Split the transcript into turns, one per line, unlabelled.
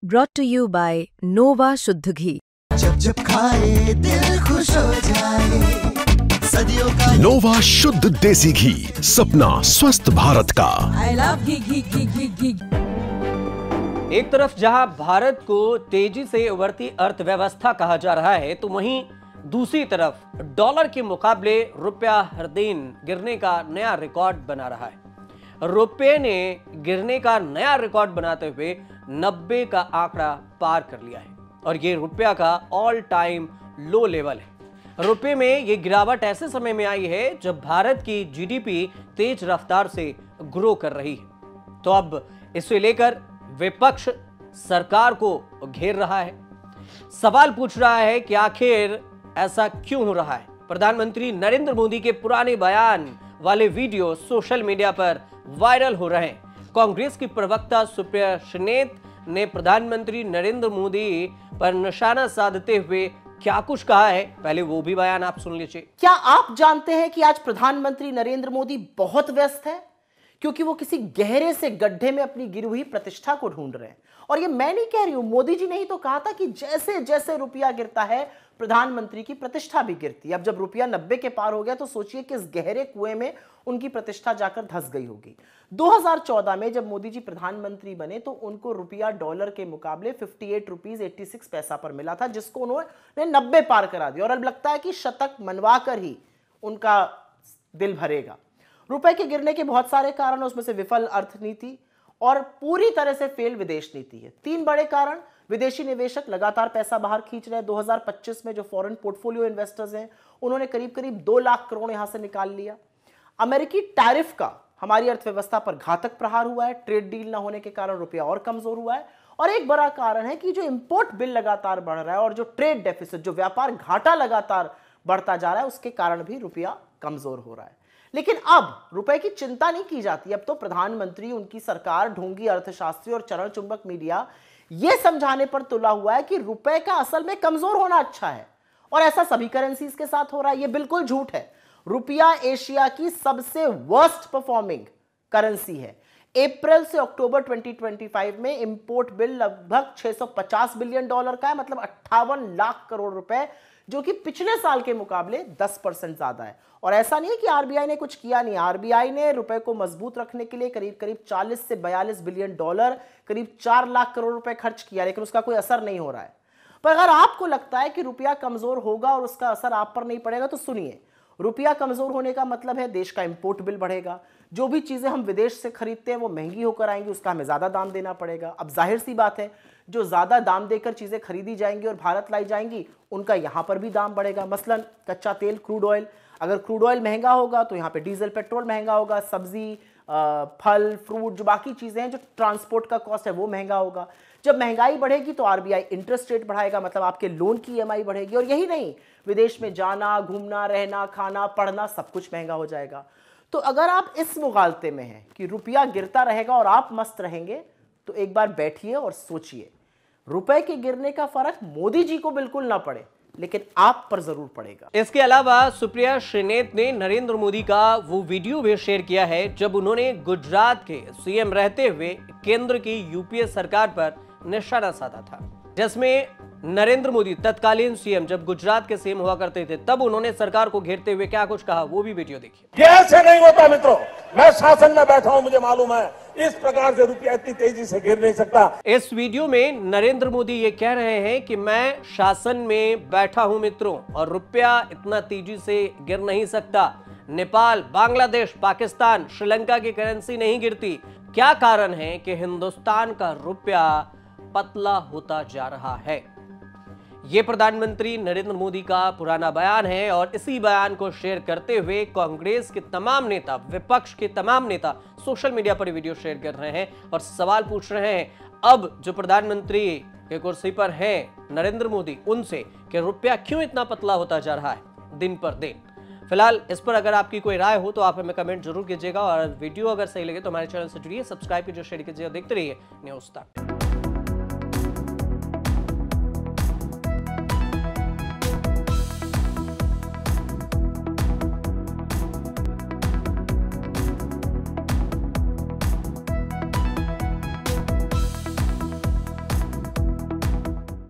Brought to you by Nova शुद्ध घी।
जब जब खाए दिल खुश हो जाए, सदियों का
नोवा शुद्ध देसी घी, सपना स्वस्थ भारत का।
I love घी।
एक तरफ जहां भारत को तेजी से उभरती अर्थव्यवस्था कहा जा रहा है, तो वहीं दूसरी तरफ डॉलर के मुकाबले रुपया हर दिन गिरने का नया रिकॉर्ड बना रहा है। रुपये ने गिरने का नया रिकॉर्ड बनाते हुए 90 का आंकड़ा पार कर लिया है और ये रुपया का ऑल टाइम लो लेवल है। रुपये में ये गिरावट ऐसे समय में आई है जब भारत की जीडीपी तेज रफ्तार से ग्रो कर रही है। तो अब इसे लेकर विपक्ष सरकार को घेर रहा है, सवाल पूछ रहा है कि आखिर ऐसा क्यों हो रहा है। प्रधानमंत्री नरेंद्र मोदी के पुराने बयान वाले वीडियो सोशल मीडिया पर वायरल हो रहे हैं। कांग्रेस की प्रवक्ता सुप्रिया श्रीनेत ने प्रधानमंत्री नरेंद्र मोदी पर निशाना साधते हुए क्या कुछ कहा है, पहले वो भी बयान आप सुन लीजिए।
क्या आप जानते हैं कि आज प्रधानमंत्री नरेंद्र मोदी बहुत व्यस्त है, क्योंकि वो किसी गहरे से गड्ढे में अपनी गिरी हुई प्रतिष्ठा को ढूंढ रहे हैं। और ये मैं नहीं कह रही हूं, मोदी जी ने ही तो कहा था कि जैसे जैसे रुपया गिरता है प्रधानमंत्री की प्रतिष्ठा भी गिरती है। अब जब रुपया 90 के पार हो गया तो सोचिए कि इस गहरे कुएं में उनकी प्रतिष्ठा जाकर धंस गई होगी। 2014 में जब मोदी जी प्रधानमंत्री बने तो उनको रुपया डॉलर के मुकाबले 58 रुपीज 86 पैसा पर मिला था, जिसको उन्होंने 90 पार करा दिया। और अब लगता है कि शतक मनवा कर ही उनका दिल भरेगा। रुपए के गिरने के बहुत सारे कारण हैं, उसमें से विफल अर्थनीति और पूरी तरह से फेल विदेश नीति है। 3 बड़े कारण। विदेशी निवेशक लगातार पैसा बाहर खींच रहे हैं। 2025 में जो फॉरेन पोर्टफोलियो इन्वेस्टर्स हैं उन्होंने करीब करीब 2 लाख करोड़ यहां से निकाल लिया। अमेरिकी टैरिफ का हमारी अर्थव्यवस्था पर घातक प्रहार हुआ है। ट्रेड डील ना होने के कारण रुपया और कमजोर हुआ है। और एक बड़ा कारण है कि जो इंपोर्ट बिल लगातार बढ़ रहा है और जो ट्रेड डेफिसिट, जो व्यापार घाटा लगातार बढ़ता जा रहा है, उसके कारण भी रुपया कमजोर हो रहा है। लेकिन अब रुपए की चिंता नहीं की जाती। अब तो प्रधानमंत्री, उनकी सरकार, ढोंगी अर्थशास्त्री और चरण चुंबक मीडिया यह समझाने पर तुला हुआ है कि रुपए का असल में कमजोर होना अच्छा है। और ऐसा सभी करेंसीज के साथ हो रहा है। यह बिल्कुल झूठ है। रुपया एशिया की सबसे वर्स्ट परफॉर्मिंग करेंसी है। अप्रैल से अक्टूबर 2025 में इंपोर्ट बिल लगभग 650 बिलियन डॉलर का है, मतलब 58 लाख करोड़ रुपए, जो कि पिछले साल के मुकाबले 10% ज्यादा है। और ऐसा नहीं है कि आरबीआई ने कुछ किया नहीं। आरबीआई ने रुपए को मजबूत रखने के लिए करीब करीब 40 से 42 बिलियन डॉलर, करीब 4 लाख करोड़ रुपए खर्च किया, लेकिन उसका कोई असर नहीं हो रहा है। पर अगर आपको लगता है कि रुपया कमजोर होगा और उसका असर आप पर नहीं पड़ेगा, तो सुनिए, रुपया कमजोर होने का मतलब है देश का इंपोर्ट बिल बढ़ेगा। जो भी चीजें हम विदेश से खरीदते हैं वो महंगी होकर आएंगी, उसका हमें ज्यादा दाम देना पड़ेगा। अब जाहिर सी बात है, जो ज्यादा दाम देकर चीजें खरीदी जाएंगी और भारत लाई जाएंगी, उनका यहां पर भी दाम बढ़ेगा। मसलन कच्चा तेल, क्रूड ऑयल, अगर क्रूड ऑयल महंगा होगा तो यहाँ पे डीजल, पेट्रोल महंगा होगा। सब्जी, फल, फ्रूट, जो बाकी चीजें हैं, जो ट्रांसपोर्ट का कॉस्ट है, वो महंगा होगा। जब महंगाई बढ़ेगी तो आरबीआई इंटरेस्ट रेट बढ़ाएगा, मतलब आपके लोन की ईएमआई बढ़ेगी। और यही नहीं, विदेश में जाना, घूमना, रहना, खाना, पढ़ना, सब कुछ महंगा हो जाएगा। तो अगर आप इस मुगालते में हैं कि रुपया गिरता रहेगा और आप मस्त रहेंगे, तो एक बार बैठिए और सोचिए। रुपए के गिरने का फर्क मोदी जी को बिल्कुल ना पड़े, लेकिन आप पर जरूर पड़ेगा।
इसके अलावा सुप्रिया श्रीनेत ने नरेंद्र मोदी का वो वीडियो भी शेयर किया है जब उन्होंने गुजरात के सीएम रहते हुए केंद्र की यूपीए सरकार पर निशाना साधा था, जिसमें नरेंद्र मोदी तत्कालीन सीएम जब गुजरात के सीएम हुआ करते थे, तब उन्होंने सरकार को घेरते हुए क्या कुछ कहा, वो भी वीडियो देखिए।
ऐसे नहीं होता मित्रों, मैं शासन में बैठा हूं, मुझे मालूम है इस प्रकार से रुपया इतनी तेजी से गिर नहीं सकता।
इस वीडियो में नरेंद्र मोदी ये कह रहे हैं कि मैं शासन में बैठा हूं मित्रों, और रुपया इतना तेजी से गिर नहीं सकता। नेपाल, बांग्लादेश, पाकिस्तान, श्रीलंका की करेंसी नहीं गिरती। क्या कारण है कि हिंदुस्तान का रुपया पतला होता जा रहा है? यह प्रधानमंत्री नरेंद्र मोदी का पुराना बयान है और इसी बयान को शेयर करते हुए कांग्रेस के तमाम नेता, विपक्ष के तमाम नेता सोशल मीडिया पर वीडियो शेयर कर रहे हैं और सवाल पूछ रहे हैं अब जो प्रधानमंत्री के कुर्सी पर हैं नरेंद्र मोदी, उनसे कि रुपया क्यों इतना पतला होता जा रहा है दिन पर दिन। फिलहाल इस पर अगर आपकी कोई राय हो तो आप हमें कमेंट जरूर कीजिएगा और वीडियो अगर सही लगे तो हमारे चैनल से जुड़िए, सब्सक्राइब कीजिए, शेयर कीजिए और देखते रहिए न्यूज़ तक।